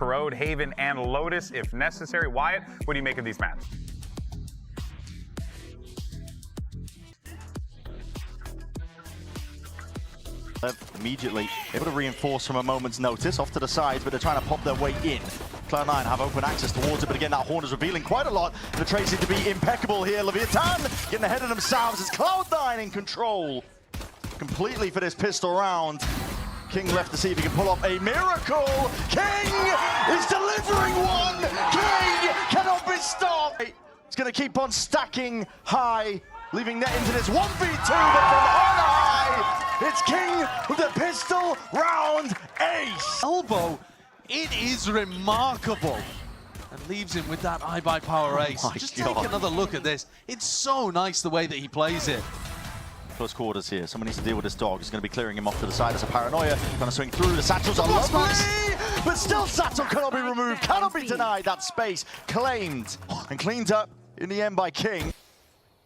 Road, Haven, and Lotus if necessary. Wyatt, what do you make of these maps? Immediately able to reinforce from a moment's notice off to the sides, but they're trying to pop their way in. Cloud9 have open access towards it, but again that horn is revealing quite a lot. The trades need to be impeccable here. Leviathan getting ahead of themselves as Cloud9 in control completely for this pistol round. King left to see if he can pull off a miracle. King is delivering one. King cannot be stopped. It's going to keep on stacking high, leaving net into this 1v2, but from on high, it's King with the pistol round ace. Elbow, it is remarkable. And leaves him with that iBuyPower ace. Just take another look at this. It's so nice the way that he plays it. Close quarters here. Someone needs to deal with this dog. He's going to be clearing him off to the side as a paranoia. Trying to swing through. The satchels are lovely, but still Satchel cannot be removed. Cannot be denied. That space claimed and cleaned up in the end by King.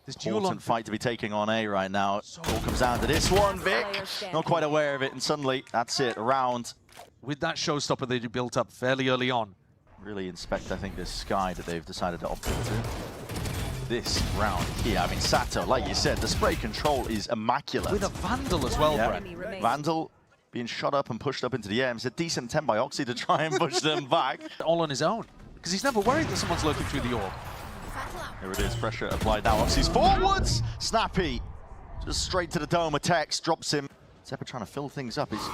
This important fight to be taking on A right now. All comes down to this one. Vic not quite aware of it, and suddenly that's it. Around with that showstopper they built up fairly early on. Really inspect, I think, this sky that they've decided to opt into. This round here, I mean, Sato, like you said, the spray control is immaculate. With a Vandal as well, Brent. Vandal being shot up and pushed up into the air. It's a decent attempt by Oxy to try and push them back. All on his own, because he's never worried that someone's lurking through the orb. Here it is, pressure applied now. Oxy's forwards! Snappy, just straight to the dome, attacks, drops him. Zephyr trying to fill things up. He's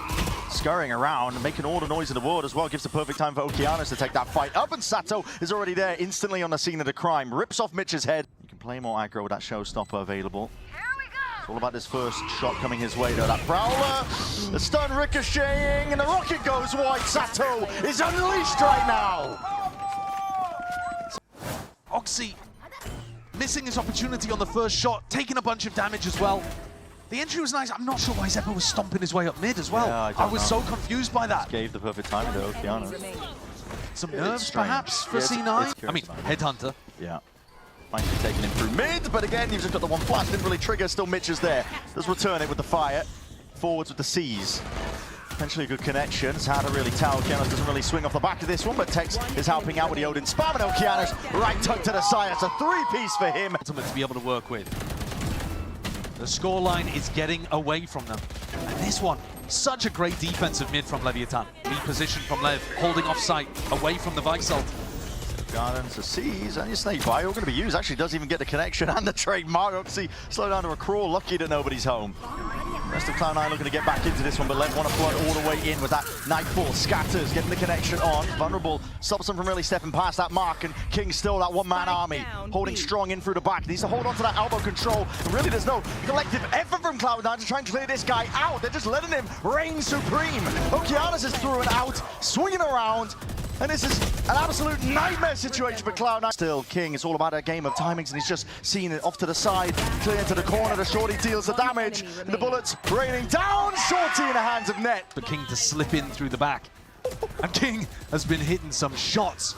scurrying around and making all the noise in the world as well. Gives the perfect time for Okeanos to take that fight up, and Sato is already there, instantly on the scene of the crime. Rips off Mitch's head. You can play more aggro with that showstopper available. Here we go. It's all about this first shot coming his way though. That Prowler, the stun ricocheting, and the rocket goes wide. Sato is unleashed right now. Oxy missing his opportunity on the first shot, taking a bunch of damage as well. The entry was nice. I'm not sure why Zephyr was stomping his way up mid as well. Yeah, I was so confused by that. Just gave the perfect timing to Okeanos. Some nerves perhaps for C9? I mean, Headhunter. Yeah. Might be taking him through mid, but again, you've just got the one flash. Didn't really trigger. Still Mitch is there. Does return it with the fire. Forwards with the C's. Potentially a good connection. It's hard to really tell. Okeanos doesn't really swing off the back of this one, but Tex is helping out with the Odin spam, and Okeanos right tuck to the side. It's a three-piece for him. Ultimate to be able to work with. The scoreline is getting away from them. And this one, such a great defensive mid from Leviathan. Reposition from Lev, holding off sight, away from the Visalt. Gardens to C's, and your Snake Bite all going to be used. Actually does even get the connection and the trademark. Oxy slow down to a crawl, lucky that nobody's home. Rest of Cloud9 looking to get back into this one, but Lev want to flood all the way in with that Nightfall. Scatters, getting the connection on. Vulnerable stops him from really stepping past that mark, and King still that one-man army, holding strong in through the back. Needs to hold on to that elbow control. And really, there's no collective effort from Cloud9 to try and clear this guy out. They're just letting him reign supreme. Okeanos is through and out, swinging around. And this is an absolute nightmare situation for Cloud9. Still, King, it's all about a game of timings, and he's just seen it off to the side, clear into the corner. The Shorty deals the damage, and the bullets raining down. Shorty in the hands of Net. For King to slip in through the back. And King has been hitting some shots.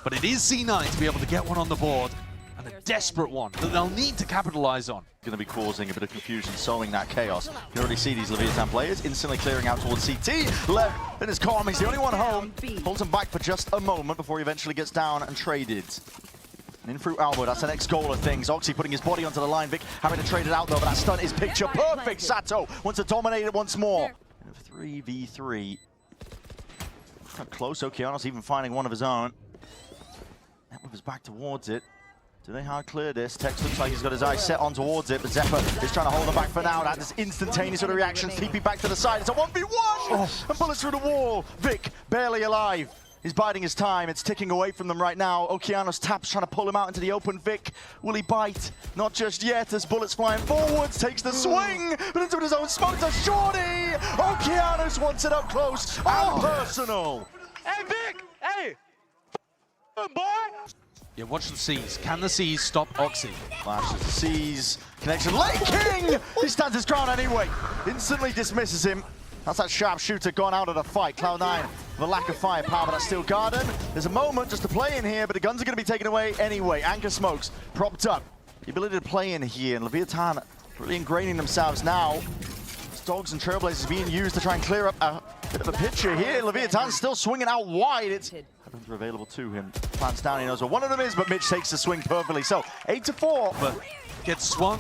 But it is C9 to be able to get one on the board, and a desperate one that they'll need to capitalize on. Going to be causing a bit of confusion, sowing that chaos. You can already see these Leviathan players instantly clearing out towards CT. Lev in his calm, he's the only one home. Holds him back for just a moment before he eventually gets down and traded. And in through Almo, that's the next goal of things. Oxy putting his body onto the line. Vic having to trade it out though, but that stun is picture perfect. Sato wants to dominate it once more. 3v3. Not close, Okeanos even finding one of his own. That with his back towards it. Do they hard clear this? Tex looks like he's got his eyes set on towards it, but Zephyr is trying to hold him back for now. That is instantaneous sort of reaction. TP back to the side. It's a 1v1! And bullets through the wall. Vic barely alive. He's biding his time. It's ticking away from them right now. Okeanos taps, trying to pull him out into the open. Vic, will he bite? Not just yet, as bullets flying forwards. Takes the swing, but into his own smoke. To Shorty! Okeanos wants it up close and personal. Hey, Vic! Hey! Boy! Yeah, watch the C's. Can the C's stop Oxy? Flashes the C's. Connection. Late King! He stands his ground anyway. Instantly dismisses him. That's that sharpshooter gone out of the fight. Cloud9 with a lack of firepower, but that's still Garden. There's a moment just to play in here, but the guns are going to be taken away anyway. Anchor smokes propped up. The ability to play in here, and Leviathan really ingraining themselves now. Dogs and Trailblazers being used to try and clear up a Bit of a picture here. Leviathan still swinging out wide. It's heavens are available to him. Plants down, he knows where one of them is, but Mitch takes the swing perfectly. So 8-4. But gets swung.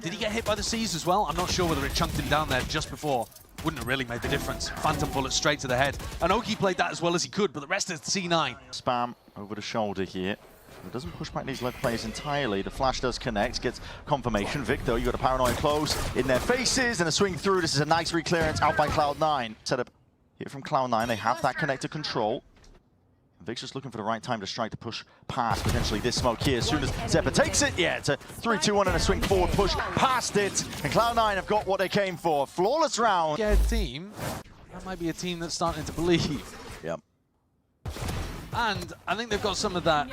Did he get hit by the C's as well? I'm not sure whether it chunked him down there just before. Wouldn't have really made the difference. Phantom bullet straight to the head. And Oki played that as well as he could, but the rest is C9. Spam over the shoulder here. It doesn't push back these left players entirely. The flash does connect, gets confirmation. Vic, though, you got a paranoid close in their faces and a swing through. This is a nice reclearance out by Cloud9. Set up here from Cloud9. They have that connector control. Vic's just looking for the right time to strike to push past potentially this smoke here. As soon as Zephyr takes it, yeah, it's a 3-2-1 and a swing forward push past it. And Cloud9 have got what they came for. Flawless round. Yeah, team. That might be a team that's starting to believe. Yep. And I think they've got some of that.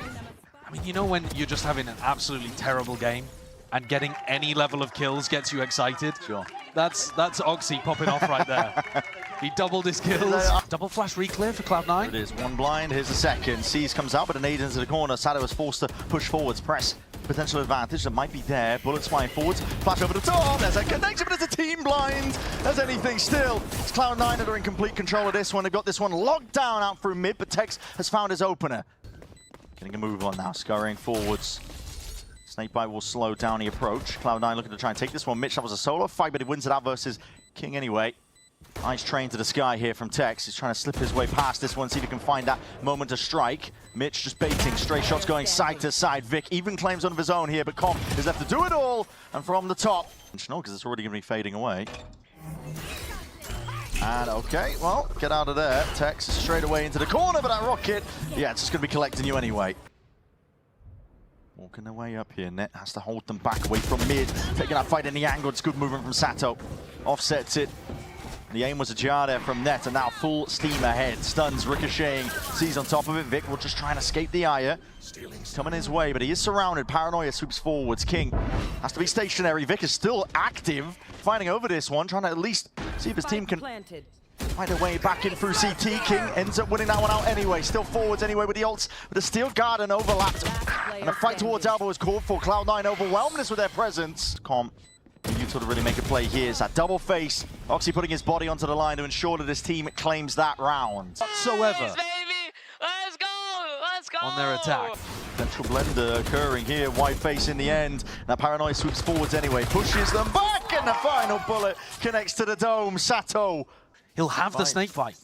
I mean, you know when you're just having an absolutely terrible game and getting any level of kills gets you excited? Sure. That's Oxy popping off right there. He doubled his kills. Double flash reclear for Cloud9. It is one blind, here's the second. Seas comes out, but a nade into the corner. Sato is forced to push forwards, press. Potential advantage that might be there. Bullets flying forwards, flash over the top. There's a connection, but it's a team blind. As anything still. It's Cloud9 that are in complete control of this one. They've got this one locked down out through mid, but Tex has found his opener. Getting a move on now, scurrying forwards. Snakebite will slow down the approach. Cloud9 looking to try and take this one. Mitch, that was a solo fight, but he wins it out versus King anyway. Nice train to the sky here from Tex. He's trying to slip his way past this one, see if he can find that moment to strike. Mitch just baiting, stray shots going side to side. Vic even claims one of his own here, but Com is left to do it all. And from the top, because it's already going to be fading away. And okay, well, get out of there. Tex is straight away into the corner, but that rocket, yeah, it's just going to be collecting you anyway. Walking their way up here. Net has to hold them back away from mid. Taking that fight in the angle. It's good movement from Sato. Offsets it. The aim was ajar there from Net, and now full steam ahead. Stuns ricocheting. Sees on top of it. Vic will just try and escape the ire. Coming his way, but he is surrounded. Paranoia swoops forwards. King has to be stationary. Vic is still active. Fighting over this one. Trying to at least see if his team can find a way back in through CT. King ends up winning that one out anyway. Still forwards anyway with the ults. But the Steel Garden overlapped. And a fight towards Elbow is called for. Cloud9 overwhelmed us with their presence. Utah to really make a play here. It's that double face. Oxy putting his body onto the line to ensure that his team claims that round. Whatsoever. Let's go! On their attack. Central blender occurring here. White face in the end. Now Paranoia swoops forwards anyway. Pushes them back, and the final bullet connects to the dome. Sato. He'll have the snake bite.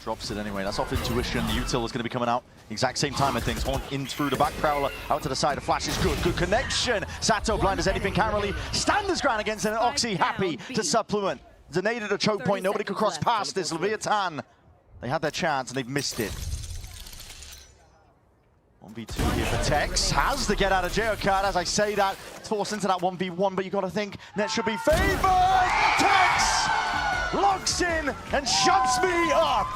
Drops it anyway. That's off intuition. The util is going to be coming out exact same time of things. On in through the back. Prowler out to the side. The flash is good. Good connection. Sato blind as anything. Can't really stand his ground against it. And Oxy happy to supplement. Donated a choke point. Nobody could cross past this. Leviathan. They had their chance and they've missed it. 1v2 here for Tex. Has to get out of jail card. As I say that, it's forced into that 1v1, but you got to think Net should be favored. Tex locks in and shuts me up.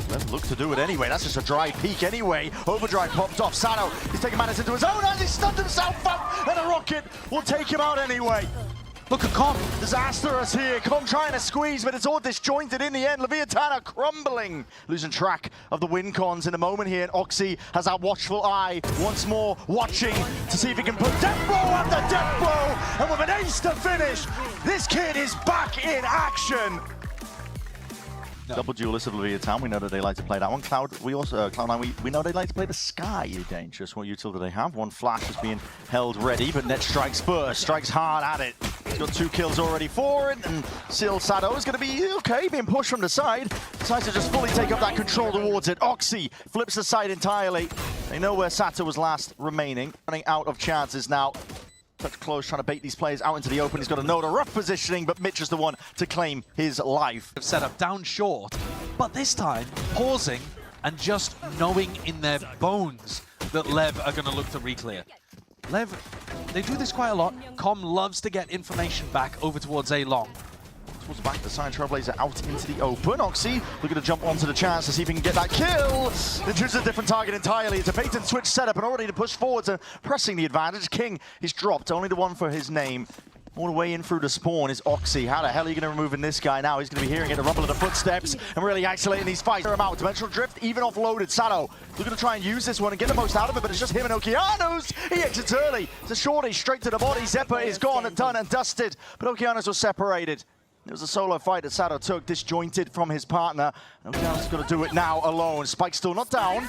Let's look to do it anyway. That's just a dry peek anyway. Overdrive popped off. Sato, he's taking matters into his own hands. He stunned himself up, and a rocket will take him out anyway. Look at Com. Disastrous here. Com trying to squeeze, but it's all disjointed in the end. Leviathan are crumbling. Losing track of the win cons in a moment here. And Oxy has that watchful eye. Once more watching to see if he can put death blow after death blow. And with an ace to finish, this kid is back in action. No. Double duelist of Leviathan. We know that they like to play that one. Cloud9, we know they like to play the Sky. Dangerous. What util do they have? One flash is being held ready, but Net strikes first. Strikes hard at it. He's got 2 kills already for it, and still Sato is going to be okay, being pushed from the side. Decides to just fully take up that control towards it. Oxy flips the side entirely. They know where Sato was last remaining. Running out of chances now. Touch close, trying to bait these players out into the open. He's got a note of rough positioning, but Mitch is the one to claim his life. Set up down short, but this time pausing and just knowing in their bones that LEV are going to look to reclear. LEV, they do this quite a lot. Com loves to get information back over towards A long. Towards back, the side Trailblazer out into the open. Oxy looking to jump onto the chance to see if he can get that kill. They choose a different target entirely. It's a bait and switch setup and already to push forwards and pressing the advantage. King is dropped, only the one for his name. All the way in through the spawn is Oxy. How the hell are you going to remove in this guy now? He's going to be hearing it, the rumble of the footsteps, and really isolating these fights. They're about Dimensional Drift, even offloaded. Sato looking to try and use this one and get the most out of it, but it's just him and Okeanos. He exits early. It's a shorty straight to the body. Zephyr is gone and done and dusted, but Okeanos was separated. It was a solo fight that Sato took, disjointed from his partner. Okeano's got to do it now alone. Spike's still not down.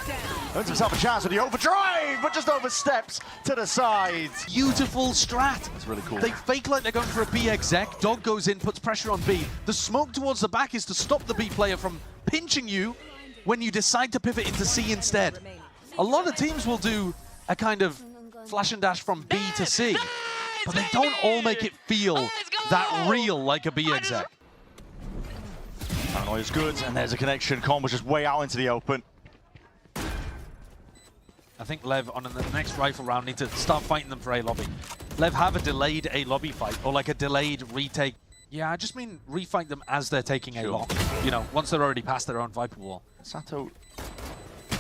Earns himself a chance with the overdrive, but just oversteps to the side. Beautiful strat. That's really cool. They fake like they're going for a B exec. Dog goes in, puts pressure on B. The smoke towards the back is to stop the B player from pinching you when you decide to pivot into C instead. A lot of teams will do a kind of flash and dash from B to C, but they don't all make it feel that real like a B exec. Paranoia is good, and there's a connection. Com was just way out into the open. I think LEV on the next rifle round need to start fighting them for A lobby. LEV have a delayed A lobby fight, or like a delayed retake. Yeah, I just mean refight them as they're taking A long. You know, once they're already past their own Viper wall. Sato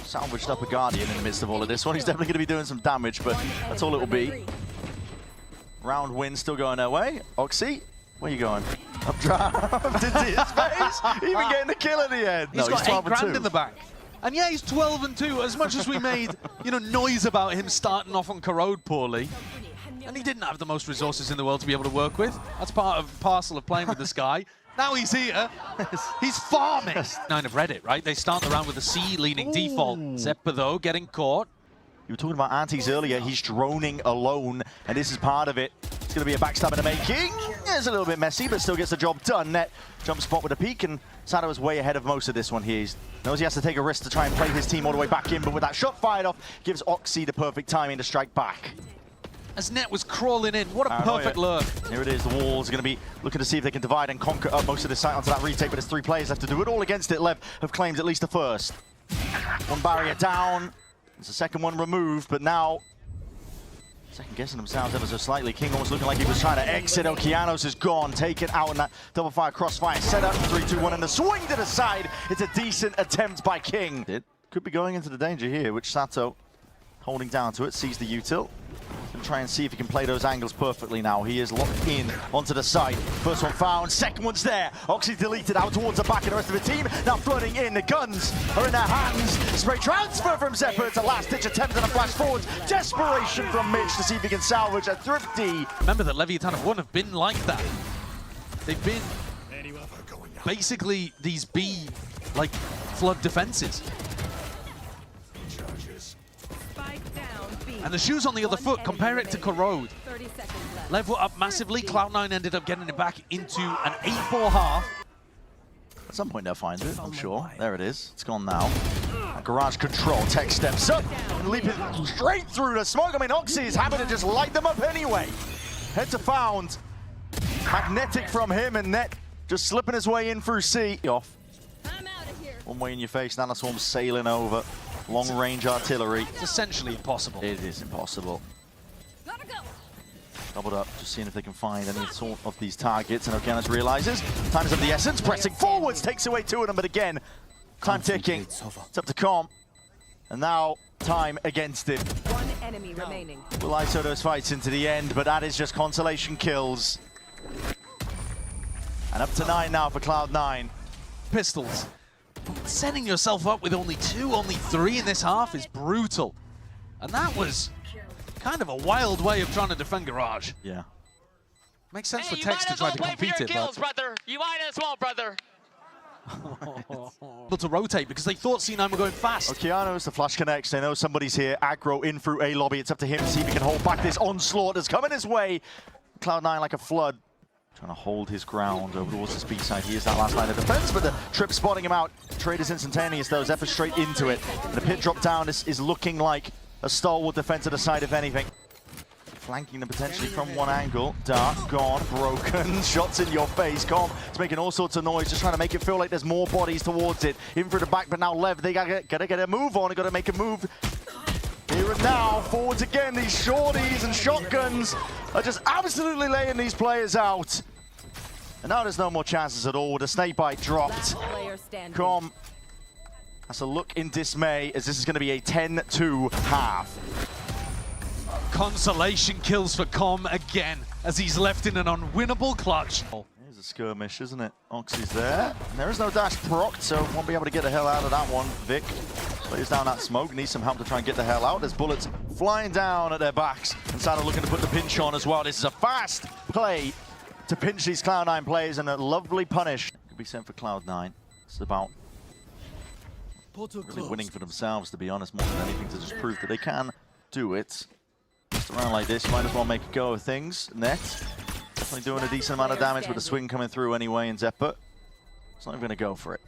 salvaged up a Guardian in the midst of all of this one. He's definitely going to be doing some damage, but that's all it will be. Round win still going their way. Oxy, where you going? Updraft into his face. Even getting the kill at the end. He's got 12 8 grand and 2. in the bank. And yeah, he's 12-2. As much as we made, you know, noise about him starting off on Corrode poorly, and he didn't have the most resources in the world to be able to work with. That's parcel of playing with this guy. Now he's here. He's farming. 9 of Reddit, right? They start the round with a C-leaning default. Zeppa, though, getting caught. You were talking about antis earlier. He's droning alone, and this is part of it. It's going to be a backstab in the making. It's a little bit messy, but still gets the job done. Net jump spot with a peek, and Sato is way ahead of most of this one here. He knows he has to take a risk to try and play his team all the way back in, but with that shot fired off, gives Oxy the perfect timing to strike back. As Net was crawling in, what a perfect lurk. Here it is, the Wolves are going to be looking to see if they can divide and conquer up most of the site onto that retake, but there's 3 players left to do it all against it. LEV have claimed at least the first. One barrier down. There's a second one removed, but now second guessing themselves ever so slightly. King almost looking like he was trying to exit. Okeanos is gone, taken out in that double fire crossfire. Set up 3-2-1 and the swing to the side. It's a decent attempt by King. It could be going into the danger here, which Sato holding down to it, sees the util. And try and see if he can play those angles perfectly now. He is locked in onto the side. First one found, second one's there. Oxy deleted out towards the back of the rest of the team. Now flooding in, the guns are in their hands. Spray transfer from Zeppa. It's a last-ditch attempt and a flash forward. Desperation from Mitch to see if he can salvage a thrifty. Remember that Leviathan of 1 have been like that. They've been basically these B, like, flood defenses. And the shoes on the other foot, compare it to Corrode. LEV were up massively, Cloud9 ended up getting it back into an 8-4 half. At some point they'll find it, I'm sure. There it is, it's gone now. Garage control, Tech steps up, and leaping straight through the smoke. I mean, Oxy is happy to just light them up anyway. Head to found. Magnetic from him, and Net just slipping his way in through C. Off. One way in your face, Nanoswarm sailing over. Long-range artillery. It's essentially impossible. It is impossible. Doubled up, just seeing if they can find any sort of these targets. And Okeanos realizes time is of the essence. Pressing forwards, takes away 2 of them. But again, time ticking. It's up to Com. And now, time against him. 1 enemy remaining. Will ISO those fights into the end, but that is just consolation kills. And up to 9 now for Cloud9. Pistols. Setting yourself up with only 2, only 3 in this half is brutal. And that was kind of a wild way of trying to defend Garage. Yeah. Makes sense Hey, for Tex to try to compete it, kills, brother. You might as well, brother. Able to rotate because they thought C9 were going fast. Okeanos, the flash connects. They know somebody's here. Aggro in through A lobby. It's up to him to see if he can hold back this onslaught that's coming his way. Cloud9 like a flood. Trying to hold his ground over towards the speed side. He is that last line of defense, but the trip spotting him out. Trade is instantaneous though. Zeppa straight into it. And the pit drop down is looking like a stalwart defense to the side, if anything. Flanking them potentially from one angle. Dark, gone, broken. Shots in your face. Com is making all sorts of noise, just trying to make it feel like there's more bodies towards it. In through the back, but now LEV, they gotta get a move on. They gotta make a move. Here and now, forwards again. These shorties and shotguns are just absolutely laying these players out. And now there's no more chances at all. The snake bite dropped. Com has a look in dismay as this is going to be a 10-2 half. Consolation kills for Com again as he's left in an unwinnable clutch. Here's a skirmish, isn't it? Oxy's there. And there is no dash proc, so won't be able to get the hell out of that one. Vic lays down that smoke, needs some help to try and get the hell out. There's bullets flying down at their backs. And Sato looking to put the pinch on as well. This is a fast play to pinch these Cloud9 players, and a lovely punish could be sent for Cloud9. It's about really winning for themselves, to be honest, more than anything, to just prove that they can do it. Just around like this, might as well make a go of things. Net, definitely doing a decent amount of damage with the swing coming through anyway, and Zephyr, it's not even going to go for it.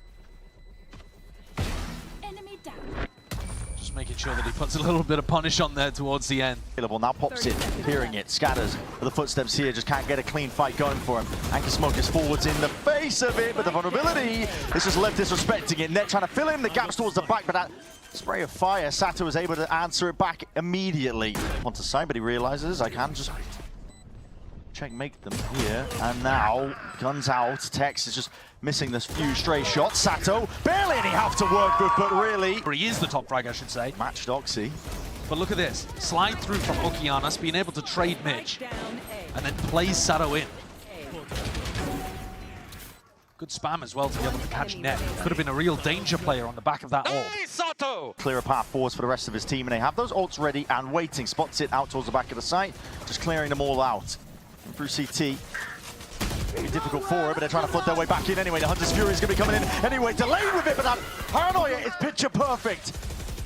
Just making sure that he puts a little bit of punish on there towards the end. Now pops it, hearing it, scatters with the footsteps here, just can't get a clean fight going for him. Anchor Smoke is forwards in the face of it, but the vulnerability is just left disrespecting it. Net trying to fill in the gaps towards the back, but that spray of fire, Sato was able to answer it back immediately. Onto side, but he realizes I can just checkmate them here, and now guns out. Tex is just missing this few stray shots. Sato barely any have to work with, but really He is the top frag, I should say. matched Oxy. But look at this. Slide through from Okeanos, being able to trade Mitch, and then plays Sato in. Good spam as well to be able to catch Net. Could have been a real danger player on the back of that ult. Hey, Sato! Clear a path forwards for the rest of his team, and they have those ults ready and waiting. Spots it out towards the back of the site, just clearing them all out. And through CT. Be difficult for it, but they're trying to foot their way back in anyway. The Hunter's Fury is going to be coming in anyway. Delayed with it, but that paranoia is picture perfect.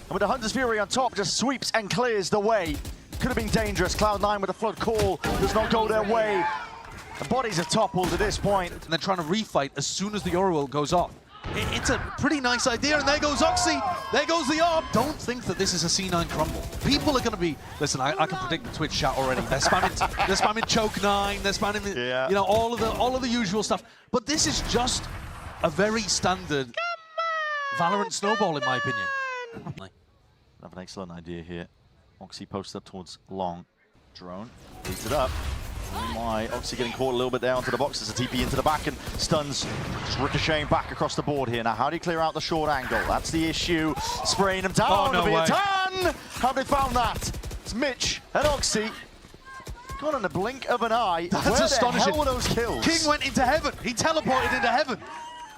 And with the Hunter's Fury on top, just sweeps and clears the way. Could have been dangerous. Cloud9 with a flood call does not go their way. The bodies are toppled at this point. And they're trying to refight as soon as the Aura ult goes off. It's a pretty nice idea, and there goes Oxy. There goes the ARB. Don't think that this is a C9 crumble. People are going to be, listen, I can predict the Twitch chat already. They're spamming choke 9, they're spamming, you know, all of the usual stuff. But this is just a very standard Valorant snowball, in my opinion. Have an excellent idea here. Oxy posted up towards long. Drone leads it up. Why Oxy getting caught a little bit there onto the box as a TP into the back, and stuns just ricocheting back across the board here. Now, how do you clear out the short angle? That's the issue. Spraying them down. Oh, no way. How have they found that? It's Mitch and Oxy. Gone in the blink of an eye. That's Where astonishing. the hell were those kills? King went into heaven. He teleported into heaven.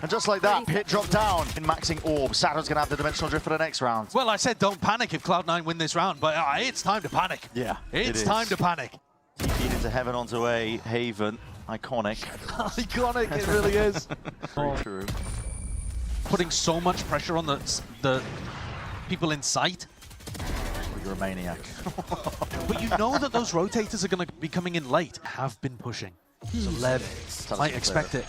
And just like that, Pit dropped down. In maxing orb, Sato's going to have the dimensional drift for the next round. Well, I said don't panic if Cloud9 win this round, but it's time to panic. Yeah, It's time to panic. TP'd into heaven onto a Haven. Iconic. Iconic, it really is. Very true. Putting so much pressure on the people in sight. Well, you're a maniac. But you know that those rotators are going to be coming in late. Have been pushing. So Lev might expect it.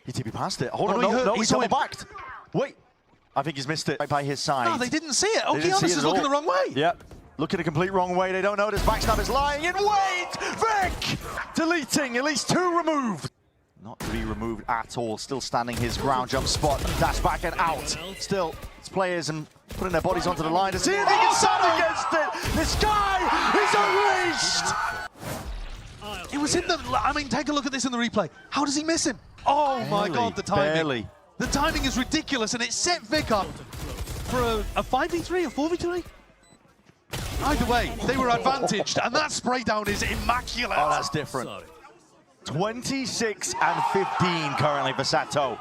He TP past it. Hold Oh, on, no, no, he's he's double backed. Wait. I think he's missed it right by his side. No, they didn't see it. They didn't see Okeanos it is at looking all. the wrong way. Yep. Looking a complete wrong way. They don't notice. Backstab is lying in wait. Vic deleting at least 2 removed. Not to be removed at all. Still standing his ground jump spot. Dash back and out. Still, it's players and putting their bodies onto the line to see if he can stand against it. This guy is unleashed. It was in the, I mean, take a look at this in the replay. How does he miss him? Oh my God, the timing. Barely. The timing is ridiculous, and it set Vic up for a 5v3, a 4v3? Either way, they were advantaged, and that spray down is immaculate. Oh, that's different. 26 and 15 currently for Sato.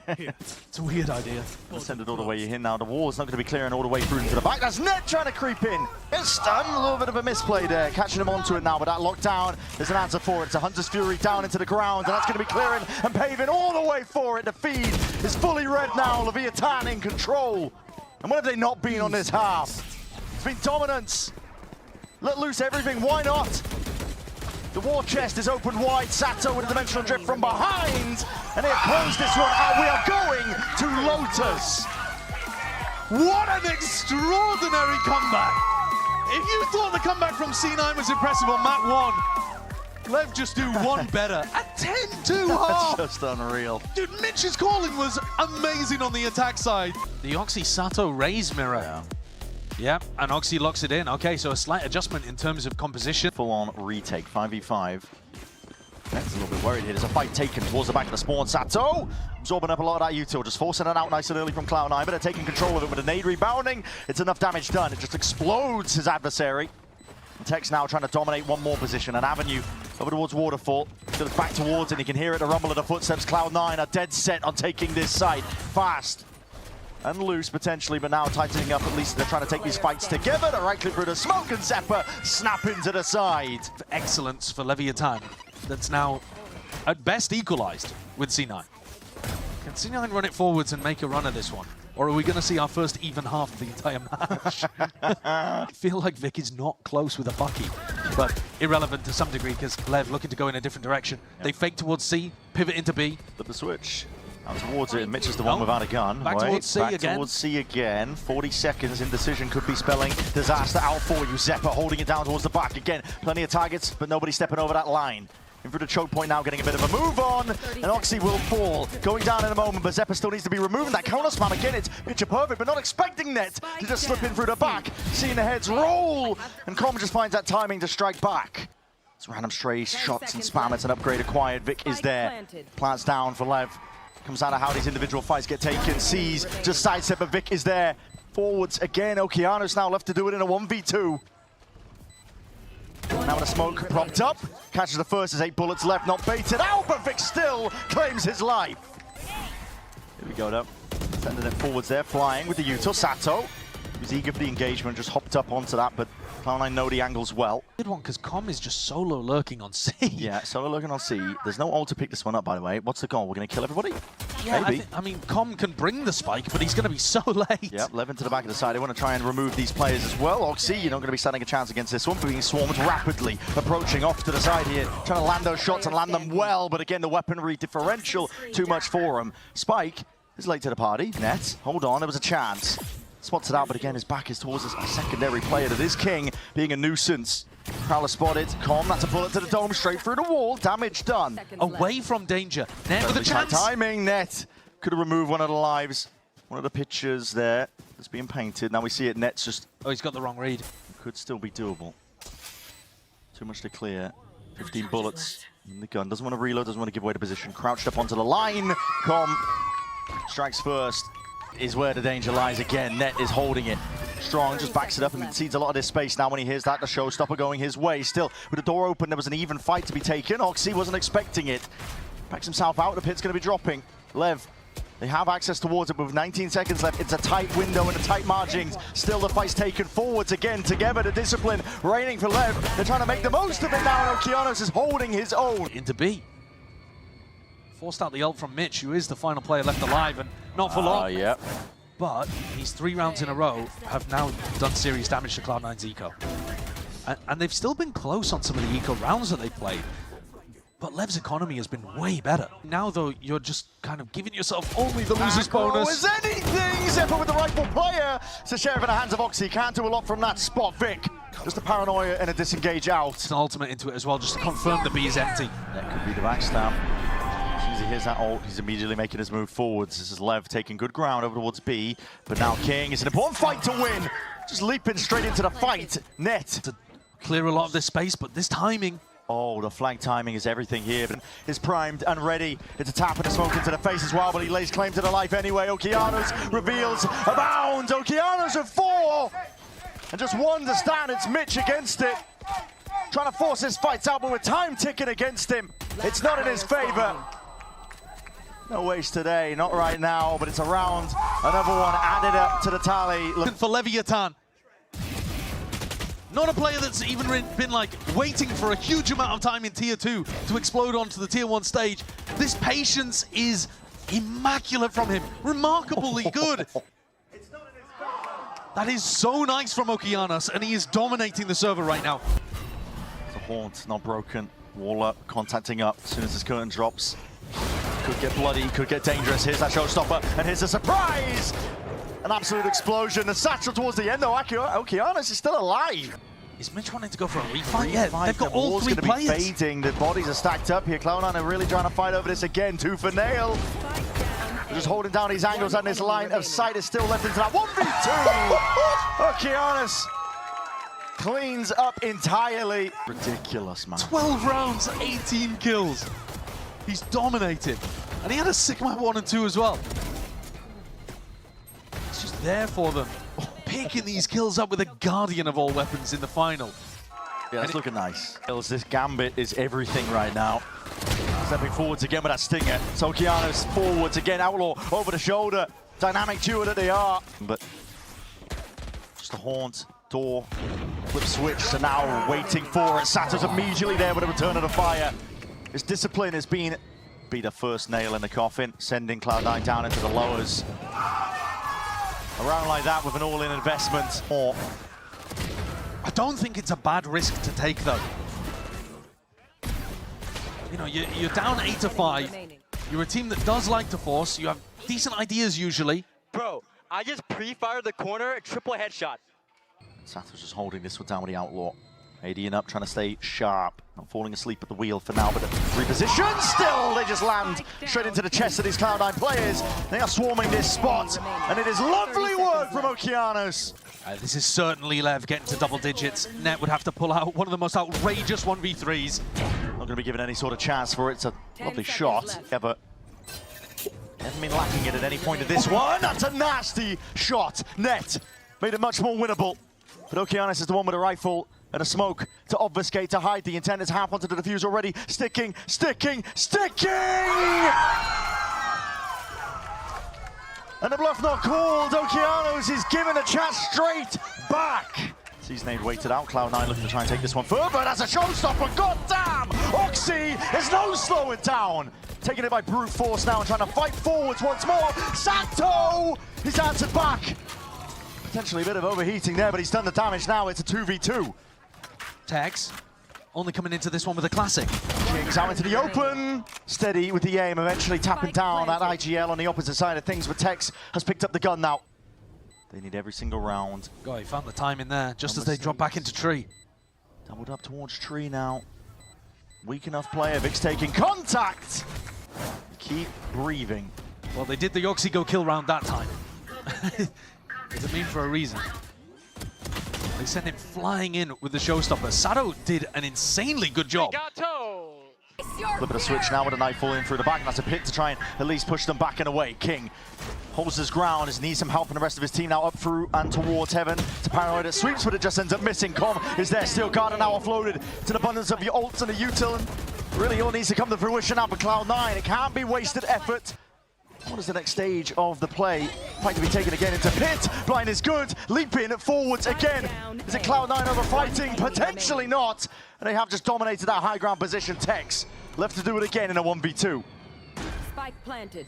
It's a weird idea. Send it all the way in now. The wall's not going to be clearing all the way through into the back. That's Net trying to creep in. It's stunned. A little bit of a misplay there. Catching him onto it now, but that lockdown, there's an answer for it. It's a Hunter's Fury down into the ground, and that's going to be clearing and paving all the way for it. The feed is fully red now. Leviathan in control. And what have they not been on this half? It's been dominance. Let loose everything. Why not? The war chest is open wide. Sato with a dimensional drift from behind. And they have closed this one out. We are going to Lotus. What an extraordinary comeback! If you thought the comeback from C9 was impressive on map 1, Lev just do one better. A 10-2 half! That's just unreal. Dude, Mitch's calling was amazing on the attack side. The Oxy Sato raise mirror. Yeah, and Oxy locks it in. Okay, so a slight adjustment in terms of composition. Full-on retake, 5v5. Ben's a little bit worried here. There's a fight taken towards the back of the spawn. Sato absorbing up a lot of that util, just forcing it out nice and early from Cloud9, but they're taking control of it with a nade rebounding. It's enough damage done. It just explodes his adversary. And Tex now trying to dominate one more position. An avenue over towards Waterfall. Goes back towards it. You can hear it, the rumble of the footsteps. Cloud9 are dead set on taking this site fast and loose potentially, but now tightening up. At least they're trying to take these fights together. The right click through the smoke, and Zephyr snap into the side. Excellence for Leviathan. That's now at best equalized with C9. Can C9 run it forwards and make a run of this one? Or are we going to see our first even half of the entire match? I feel like Vic is not close with a Bucky, but irrelevant to some degree because Lev looking to go in a different direction. Yep. They fake towards C, pivot into B. Flip the switch. Out towards it, and Mitch is the one without a gun. Back towards C again. Back towards C again. 40 seconds, indecision could be spelling disaster out for you. Zeppa holding it down towards the back again. Plenty of targets, but nobody stepping over that line. In for the choke point now, getting a bit of a move on, and Oxy will fall. Going down in a moment, but Zeppa still needs to be removing that counter spam. Again, it's picture perfect, but not expecting Net to just slip in through the back. Seeing the heads roll, and Com just finds that timing to strike back. It's random stray shots and spam. It's an upgrade acquired. Vic is there. Plants down for Lev. Comes out of how these individual fights get taken. Sees, just sidestep, but Vic is there. Forwards again. Okeanos now left to do it in a 1v2. Now with a smoke propped up. Catches the first, there's 8 bullets left, not baited out, but Vic still claims his life. Here we go though. Sending it forwards there, flying with the Yuto. Sato, who's eager for the engagement, just hopped up onto that, but Cloud9 know the angles well. Good one, because Com is just solo lurking on C. Yeah, solo lurking on C. There's no ult to pick this one up, by the way. What's the goal? We're going to kill everybody? Yeah, maybe. I mean, Com can bring the spike, but he's going to be so late. Yep, Levin to the back of the side. They want to try and remove these players as well. Oxy, you're not going to be standing a chance against this one, being swarmed rapidly, approaching off to the side here, trying to land those shots and land them well, but again, the weaponry differential, too much for him. Spike is late to the party. Net, hold on, there was a chance. Spots it out, but again, his back is towards a secondary player that is King, being a nuisance. Prowler spotted. Com, that's a bullet to the dome, straight through the wall. Damage done. Away from danger. Net with a chance. Timing, Net. Could have removed one of the lives. One of the pictures there that's being painted. Now we see it, Net's just... Oh, he's got the wrong read. Could still be doable. Too much to clear. 15 bullets in the gun. Doesn't want to reload, doesn't want to give away the position. Crouched up onto the line. Com strikes first. Is where the danger lies again. Net is holding it strong, just backs it up and concedes a lot of this space now when he hears that. The showstopper going his way. Still, with the door open, there was an even fight to be taken. Oxy wasn't expecting it. Backs himself out. The pit's going to be dropping. Lev, they have access towards it, but with 19 seconds left, it's a tight window and a tight margins. Still, the fight's taken forwards again. Together, the discipline reigning for Lev. They're trying to make the most of it now, and Okeanos is holding his own. Into B. Forced out the ult from Mitch, who is the final player left alive, and not for long. Yeah. But these 3 rounds in a row have now done serious damage to Cloud9's eco. And they've still been close on some of the eco rounds that they played. But Lev's economy has been way better. Now, though, you're just kind of giving yourself only the loser's bonus. Is anything! Zeppa with the rightful player. It's a sheriff in the hands of Oxy. Can't do a lot from that spot. Vic, just a paranoia and a disengage out. It's an ultimate into it as well, just to confirm the B is empty. That could be the backstab. As soon as he hears that ult, he's immediately making his move forwards. This is Lev taking good ground over towards B, but now King. It's an important fight to win. Just leaping straight into the fight. Net. To clear a lot of this space, but this timing. Oh, the flank timing is everything here. Is primed and ready. It's a tap and a smoke into the face as well, but he lays claim to the life anyway. Okeanos reveals a bound. Okeanos with 4. And just one to stand. It's Mitch against it. Trying to force his fights out, but with time ticking against him, it's not in his favor. No waste today, not right now, but it's a round. Another one added up to the tally. For Leviathan. Not a player that's even been like waiting for a huge amount of time in Tier 2 to explode onto the Tier 1 stage. This patience is immaculate from him. Remarkably good. That is so nice from Okeanos, and he is dominating the server right now. The haunt not broken. Wall up, contacting up as soon as this curtain drops. Could get bloody, could get dangerous. Here's that showstopper, and here's a surprise! An absolute explosion. The satchel towards the end, though. Okeanos is still alive. Is Mitch wanting to go for a refight? Yeah, they've got all 3 players. players. Be fading. The bodies are stacked up here. Cloud9 are really trying to fight over this again. 2 for Nail. They're just holding down these angles, and this line of sight is still left into that 1v2. Okeanos cleans up entirely. Ridiculous, man. 12 rounds, 18 kills. He's dominated. And he had a Sigma 1 and 2 as well. It's just there for them. Picking these kills up with a guardian of all weapons in the final. Yeah, it's looking nice. This gambit is everything right now. Stepping forwards again with that stinger. So Okeanos forwards again. Outlaw over the shoulder. Dynamic duo that they are. But just a haunt. Door. Flip switch. So now waiting for it. Sato's immediately there with a return of the fire. His discipline has been the first nail in the coffin, sending Cloud9 down into the lowers. A round like that with an all-in investment. Or I don't think it's a bad risk to take, though. You know, you're down 8-5. You're a team that does like to force. You have decent ideas usually. Bro, I just pre-fired the corner, triple headshot. Sato's just holding this one down with the Outlaw. ADing up, trying to stay sharp. Not falling asleep at the wheel for now, but the reposition still, they just land straight into the chest of these Cloud9 players. They are swarming this spot, and it is lovely work from Okeanos. This is certainly LEV getting to double digits. Net would have to pull out one of the most outrageous 1v3s. Not going to be given any sort of chance for it. It's a lovely shot. Yeah, but hasn't been lacking it at any point in this one. That's a nasty shot. Net made it much more winnable. But Okeanos is the one with a rifle and a smoke to obfuscate, to hide the intent. It's half onto the defuse already. Sticking! And the bluff not called. Okeanos is given a chance straight back. Seasonade waited out. Cloud9 looking to try and take this one further. That's a showstopper. God damn! Oxy is no slowing down. Taking it by brute force now and trying to fight forwards once more. Sato! He's answered back. Potentially a bit of overheating there, but he's done the damage now. It's a 2v2. Tex only coming into this one with a classic. Kings out into the open. Steady with the aim, eventually tapping down that IGL on the opposite side of things, but Tex has picked up the gun now. They need every single round. God, he found the time in there, just as they drop back into tree. Doubled up towards tree now. Weak enough player, Vic's taking contact. Keep breathing. Well, they did the Oxy go kill round that time. It's a meme for a reason. They sent him flying in with the showstopper. Sato did an insanely good job. A little bit of switch now with a knife falling through the back, and that's a pick to try and at least push them back and away. King holds his ground, as needs some help from the rest of his team now up through and towards heaven. To Paranoid, it sweeps, but it just ends up missing. Com is there, still guard, and now offloaded to the abundance of your ults and the util. And really all needs to come to fruition now for Cloud9. It can't be wasted effort. What is the next stage of the play? Fight to be taken again into pit. Blind is good. Leaping forwards again. Is it Cloud9 over fighting? Potentially not. And they have just dominated that high ground position. Tex left to do it again in a 1v2. Spike planted.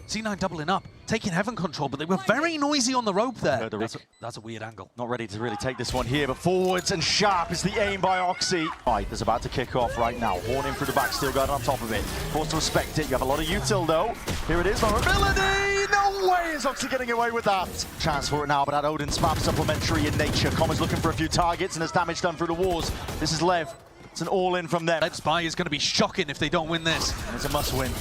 C9 doubling up, taking heaven control, but they were very noisy on the rope there. That's a weird angle. Not ready to really take this one here, but forwards and sharp is the aim by Oxy. Fight is about to kick off right now. Horn in through the back, still guarded on top of it. Forced to respect it. You have a lot of util though. Here it is, vulnerability! No way is Oxy getting away with that. Chance for it now, but that Odin spam supplementary in nature. Com is looking for a few targets and there's damage done through the walls. This is LEV. It's an all-in from them. That spy is going to be shocking if they don't win this. And it's a must-win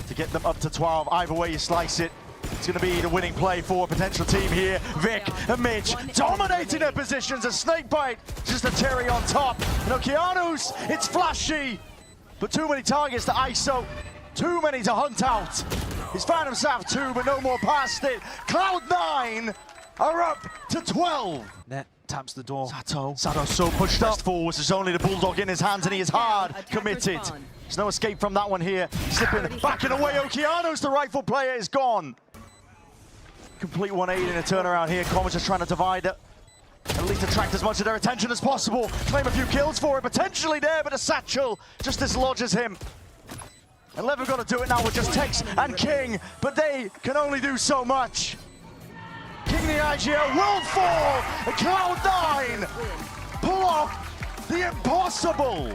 to get them up to 12. Either way you slice it, it's going to be the winning play for a potential team here. Vic and Mitch dominating their positions. A snake bite, just a cherry on top. And Okeanos, it's flashy, but too many targets to ISO, too many to hunt out. He's found himself two, but no more past it. Cloud9 are up to 12. Net taps the door. Sato so pushed up forwards. There's only the Bulldog in his hands, and he is hard committed. There's no escape from that one here. Slipping back and away. Okeanos, the rifle player, is gone. Complete 180 in a turnaround here. Com is just trying to divide it. At least attract as much of their attention as possible. Claim a few kills for it. Potentially there, but a satchel just dislodges him. And LEV have got to do it now with just Tex and King, but they can only do so much. King the IGL will fall. And Cloud9 pull off the impossible.